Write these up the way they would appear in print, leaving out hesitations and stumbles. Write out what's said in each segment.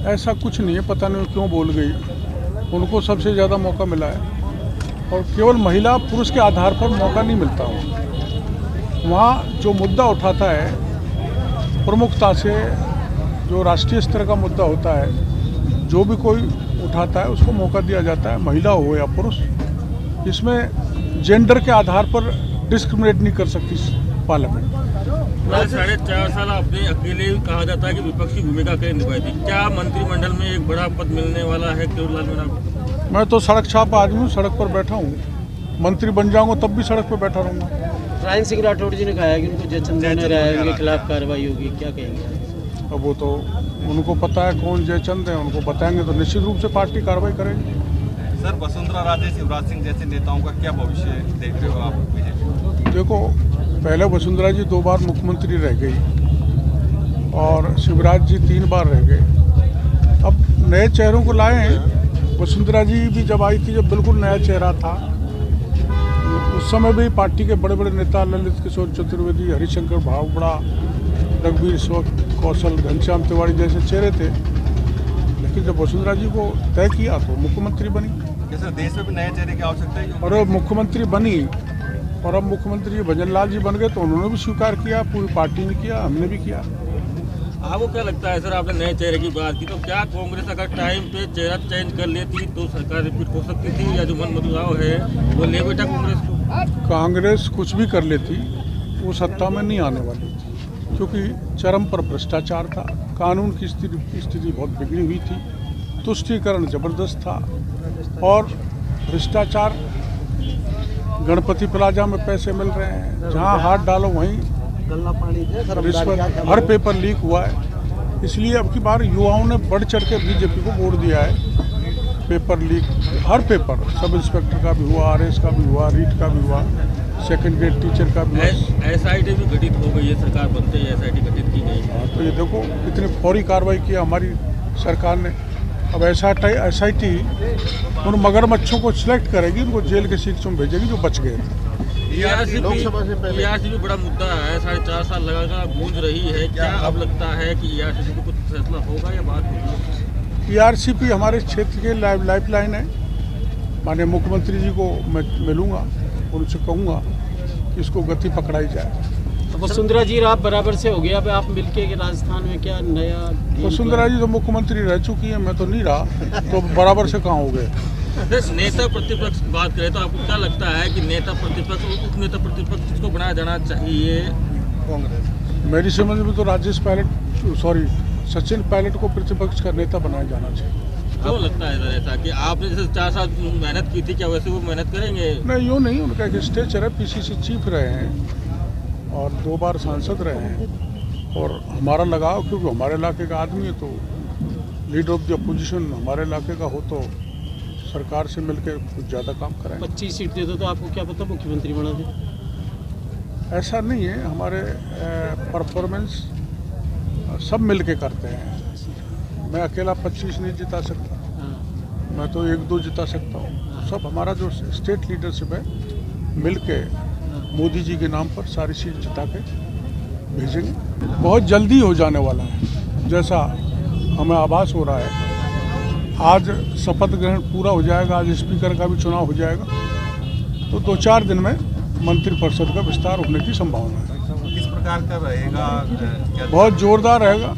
ऐसा कुछ नहीं है, पता नहीं क्यों बोल गई। उनको सबसे ज़्यादा मौका मिला है और केवल महिला पुरुष के आधार पर मौका नहीं मिलता हो। वहाँ जो मुद्दा उठाता है प्रमुखता से, जो राष्ट्रीय स्तर का मुद्दा होता है, जो भी कोई उठाता है उसको मौका दिया जाता है, महिला हो या पुरुष। इसमें जेंडर के आधार पर डिस्क्रिमिनेट नहीं कर सकती पार्लियामेंट। 4.5 साल आपने अकेले कहा जाता है कि विपक्षी भूमिका कैसे निभाई थी। क्या मंत्रिमंडल में एक बड़ा पद मिलने वाला है केवललाल मीणा को? मैं तो सड़क छाप आदमी हूँ, सड़क पर बैठा हूँ। मंत्री बन जाऊँगा तब भी सड़क पर बैठा रहूँगा। रायन सिंह राठौड़ जी ने कहा है कि उनको जयचंद राय के खिलाफ कार्रवाई होगी, क्या कहेंगे? अब वो तो उनको पता है कौन जयचंद है, उनको बताएंगे तो निश्चित रूप से पार्टी कार्रवाई करेगी। सर, वसुंधरा राजे, शिवराज सिंह जैसे नेताओं का क्या भविष्य देख रहे हो आप बीजेपी? देखो, पहले वसुंधरा जी 2 बार मुख्यमंत्री रह गई और शिवराज जी 3 बार रह गए। अब नए चेहरों को लाए हैं। वसुंधरा जी भी जब आई थी, जब बिल्कुल नया चेहरा था, उस समय भी पार्टी के बड़े बड़े नेता ललित किशोर चतुर्वेदी, हरिशंकर भावड़ा, रघुवीर कौशल, घनश्याम तिवारी जैसे चेहरे थे। लेकिन जब वसुंधरा जी को तय किया तो मुख्यमंत्री बनी। सर, देश में भी नए चेहरे की आवश्यकता है और मुख्यमंत्री बनी और अब मुख्यमंत्री भजन लाल जी बन गए तो उन्होंने भी स्वीकार किया, पूरी पार्टी ने किया, हमने भी किया। आपको क्या लगता है सर, आपने नए चेहरे की बात की, तो क्या कांग्रेस अगर टाइम पे चेहरा चेंज कर लेती तो सरकार रिपीट हो सकती थी, या जो मन बदलाव है वो ले बैठा कांग्रेस को? कांग्रेस कुछ भी कर लेती, वो सत्ता में नहीं आने वाली थी, क्योंकि चरम पर भ्रष्टाचार था, कानून की स्थिति बहुत बिगड़ी हुई थी, तुष्टीकरण जबरदस्त था और भ्रष्टाचार। गणपति प्लाजा में पैसे मिल रहे हैं, जहां हाथ डालो वहीं रिश्वत, हर पेपर लीक हुआ है। इसलिए अब की बार युवाओं ने बढ़ चढ़ के बीजेपी को वोट दिया है। पेपर लीक, हर पेपर, सब इंस्पेक्टर का भी हुआ, RS का भी हुआ, रीट का भी हुआ, सेकंड ग्रेड टीचर का भी हुआ। SIT भी गठित हो गई है, सरकार बनते ही SIT गठित की गई। तो ये देखो कितनी फौरी कार्रवाई की हमारी सरकार ने। अब SIT उन मगरमच्छों को सिलेक्ट करेगी, उनको जेल के सीटों में भेजेगी जो बच गए थे। ERC भी बड़ा मुद्दा है, 4.5 साल लगातार गूंज रही है। क्या अब लगता है कि ERC पे कुछ फैसला होगा या बात होगी? ERCP हमारे क्षेत्र के लाइफलाइन है। माननीय मुख्यमंत्री जी को मैं मिलूंगा, उनसे कहूँगा कि इसको गति पकड़ाई जाए। वसुंधरा जी आप बराबर से हो गया, अब आप मिलके के राजस्थान में क्या नया? वसुंधरा जी तो मुख्यमंत्री रह चुकी है, मैं तो नहीं रहा, तो बराबर से कहाँ हो गए? नेता प्रतिपक्ष की बात करें तो आपको क्या लगता है कि नेता प्रतिपक्ष और उप नेता प्रतिपक्ष किसको बनाया जाना चाहिए? कांग्रेस, मेरी समझ में तो सचिन पायलट को प्रतिपक्ष का नेता बनाया जाना चाहिए। क्यों लगता है ऐसा कि आपने जैसे 4 साल मेहनत की थी, क्या वैसे वो मेहनत करेंगे? नहीं, यूँ नहीं, उनका एक स्टेचर है, PCC चीफ रहे हैं और 2 बार सांसद रहे हैं और हमारा लगाव, क्योंकि हमारे इलाके का आदमी है, तो लीडर ऑफ द अपोजिशन हमारे इलाके का हो तो सरकार से मिलकर कुछ ज़्यादा काम करें। 25 सीट दे दो तो आपको क्या पता मुख्यमंत्री बना दे? ऐसा नहीं है, हमारे परफॉर्मेंस सब मिलके करते हैं। मैं अकेला 25 नहीं जिता सकता, मैं तो 1-2 जिता सकता हूँ। सब हमारा जो स्टेट लीडरशिप है मिलके मोदी जी के नाम पर सारी सीट जिता के भेजेंगे। बहुत जल्दी हो जाने वाला है, जैसा हमें आभास हो रहा है। आज शपथ ग्रहण पूरा हो जाएगा, आज स्पीकर का भी चुनाव हो जाएगा, तो 2-4 दिन में मंत्रिपरिषद का विस्तार होने की संभावना है। किस प्रकार का रहेगा? बहुत जोरदार रहेगा।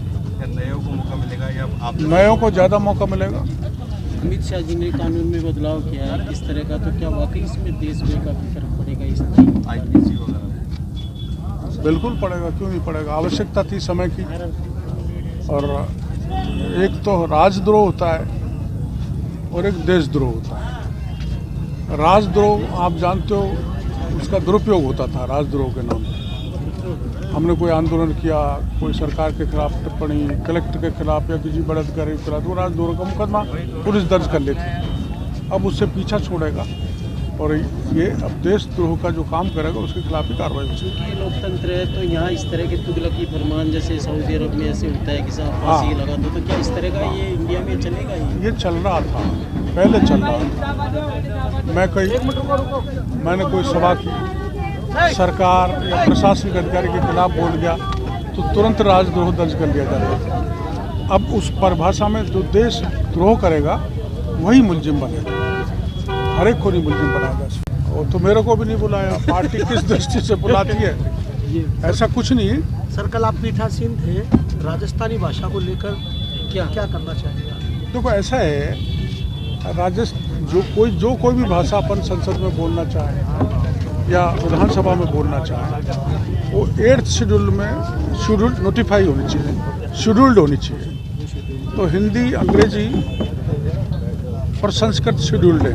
नयों को मौका मिलेगा या आप? नयों को ज़्यादा मौका मिलेगा। अमित शाह जी ने कानून में बदलाव किया है इस तरह का, तो क्या वाकई इसमें देश में काफी फर्क पड़ेगा? इस IPC वगैरह बिल्कुल पड़ेगा, क्यों नहीं पड़ेगा। आवश्यकता थी समय की। और एक तो राजद्रोह होता है और एक देशद्रोह होता है। राजद्रोह आप जानते हो, उसका दुरुपयोग होता था राजद्रोह के नाम पर। हमने कोई आंदोलन किया, कोई सरकार के खिलाफ टिप्पणी, कलेक्टर के खिलाफ या किसी बड़े अधिकारी के खिलाफ, वो राजद्रोह का मुकदमा पुलिस दर्ज कर लेती। अब उससे पीछा छोड़ेगा और ये अब देशद्रोह का जो काम करेगा उसके खिलाफ ही कार्रवाई होगी। लोकतंत्र है तो यहाँ इस तरह के तुगलकी फरमान जैसे सऊदी अरब में ऐसे होता है कि साहब फांसी लगा दो, तो क्या इस तरह का ये इंडिया में चलेगा? ये चल रहा था, पहले चल रहा था। मैंने कोई सभा की, सरकार या प्रशासनिक अधिकारी के खिलाफ बोल गया तो तुरंत राजद्रोह दर्ज कर लिया जाता है। अब उस परिभाषा में जो देशद्रोह करेगा वही मुलजिम बनेगा, हर एक को नहीं मुलजिम बनाएगा। वो तो मेरे को भी नहीं बुलाया, पार्टी किस दृष्टि से बुलाती है, ऐसा कुछ नहीं है। सर कल आप पीठासीन थे, राजस्थानी भाषा को लेकर क्या करना चाहिए? देखो ऐसा है, जो कोई भी भाषा अपन संसद में बोलना चाहे या विधानसभा में बोलना चाहे वो 8th शेड्यूल में शेड्यूल नोटिफाई होनी चाहिए, शेड्यूल्ड होनी चाहिए। तो हिंदी, अंग्रेजी और संस्कृत शेड्यूल्ड है,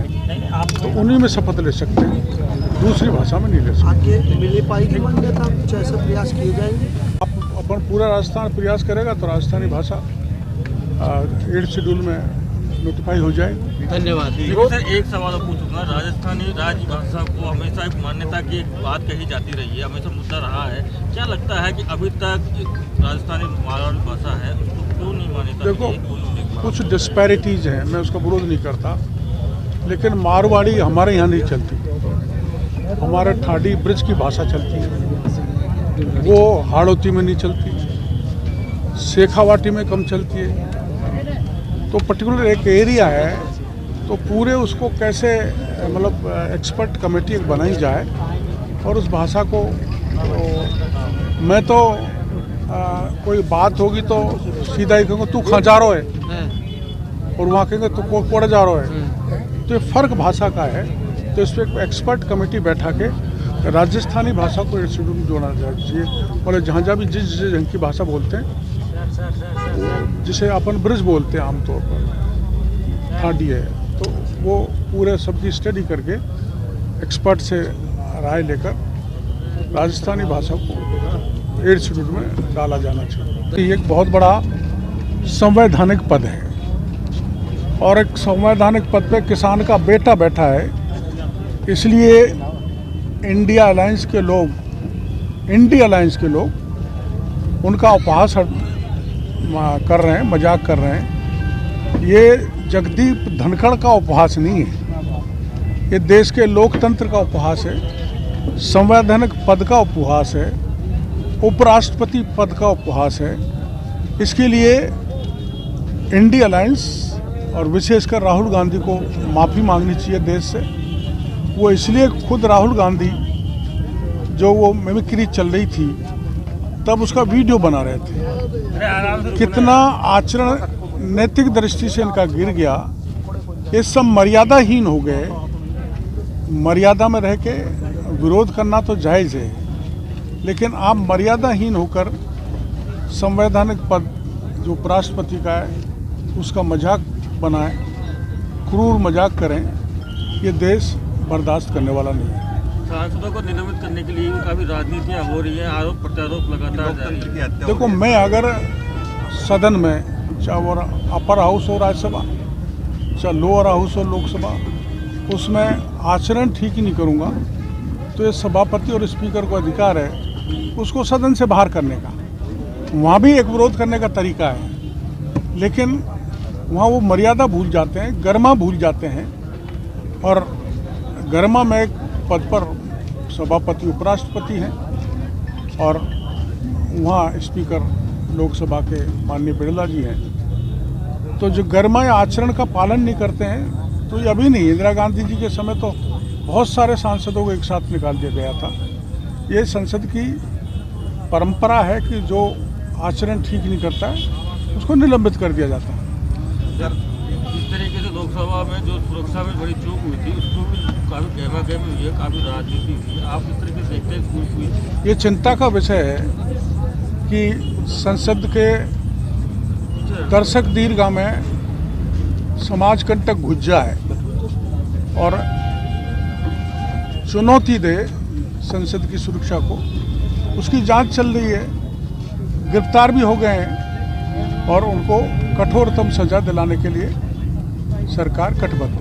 तो उन्हीं में शपथ ले सकते हैं, दूसरी भाषा में नहीं ले सकते। आगे मिल पाएगी मान्यता, कुछ ऐसे प्रयास किए जाएंगे? अपन पूरा राजस्थान प्रयास करेगा तो राजस्थानी भाषा 8th शेड्यूल में नोटिफाई हो जाएगी। धन्यवाद। देखो सर, एक सवाल और पूछूंगा, राजस्थानी राजभाषा को हमेशा एक मान्यता की एक बात कही जाती रही है, हमेशा मुद्दा रहा है। क्या लगता है कि अभी तक राजस्थानी मारवाड़ी भाषा है उसको क्यों नहीं मान्यता? देखो कुछ डिस्पैरिटीज हैं, मैं उसका विरोध नहीं करता, लेकिन मारवाड़ी हमारे यहाँ नहीं चलती। हमारे ठाडी ब्रिज की भाषा चलती है, वो हाड़ौती में नहीं चलती, शेखावाटी में कम चलती है। तो पर्टिकुलर एक एरिया है, तो पूरे उसको कैसे मतलब एक्सपर्ट कमेटी एक बनाई जाए और उस भाषा को मैं तो कोई बात होगी तो सीधा ही कहूँगा तू खा जा रहा है, और वहाँ कहेंगे तो कोड़ जा रहा है। तो ये फ़र्क भाषा का है, तो इस पर एक एक्सपर्ट कमेटी बैठा के राजस्थानी भाषा को शेड्यूल में जोड़ना चाहिए। और जहाँ भी जिस ढंग की भाषा बोलते हैं, जिसे अपन ब्रिज बोलते हैं आमतौर पर, ठाडी है, तो वो पूरे सबकी स्टडी करके एक्सपर्ट से राय लेकर राजस्थानी भाषा को 8th शेड्यूल में डाला जाना चाहिए। ये एक बहुत बड़ा संवैधानिक पद है, और एक संवैधानिक पद पे किसान का बेटा बैठा है, इसलिए इंडिया अलायंस के लोग उनका उपहास कर रहे हैं, मजाक कर रहे हैं। ये जगदीप धनखड़ का उपहास नहीं है, ये देश के लोकतंत्र का उपहास है, संवैधानिक पद का उपहास है, उपराष्ट्रपति पद का उपहास है। इसके लिए इंडिया अलायंस और विशेषकर राहुल गांधी को माफ़ी मांगनी चाहिए देश से। वो इसलिए खुद राहुल गांधी, जो वो मिमिक्री चल रही थी तब उसका वीडियो बना रहे थे, कितना आचरण नैतिक दृष्टि से इनका गिर गया। ये सब मर्यादाहीन हो गए। मर्यादा में रह के विरोध करना तो जायज़ है, लेकिन आप मर्यादाहीन होकर संवैधानिक पद जो उपराष्ट्रपति का है उसका मजाक बनाएं, क्रूर मजाक करें, ये देश बर्दाश्त करने वाला नहीं है। सांसदों को निलंबित करने के लिए काफ़ी राजनीतियाँ हो रही हैं, आरोप प्रत्यारोप लगातार जारी है। देखो, मैं अगर सदन में, चाहे वो अपर हाउस हो राज्यसभा, चाहे लोअर हाउस हो लोकसभा, उसमें आचरण ठीक ही नहीं करूँगा तो ये सभापति और स्पीकर को अधिकार है उसको सदन से बाहर करने का। वहाँ भी एक विरोध करने का तरीका है, लेकिन वहाँ वो मर्यादा भूल जाते हैं, गरिमा भूल जाते हैं। और गरिमा में एक पद पर सभापति उपराष्ट्रपति हैं और वहाँ स्पीकर लोकसभा के माननीय बिरला जी हैं। तो जो गरिमा या आचरण का पालन नहीं करते हैं, तो ये अभी नहीं, इंदिरा गांधी जी के समय तो बहुत सारे सांसदों को एक साथ निकाल दिया गया था। ये संसद की परंपरा है कि जो आचरण ठीक नहीं करता है उसको निलंबित कर दिया जाता है। इस तरीके से लोकसभा में जो सुरक्षा में बड़ी चूक हुई थी, उसको भी काफ़ी गहमा गहमी हुई है, काफ़ी राजनीति हुई है। आप इस तरीके से देखते हैं? ये चिंता का विषय है कि संसद के दर्शक दीर्घा में समाज कंटक घुस जाए और चुनौती दे संसद की सुरक्षा को। उसकी जांच चल रही है, गिरफ्तार भी हो गए हैं और उनको कठोरतम सजा दिलाने के लिए सरकार कटिबद्ध है।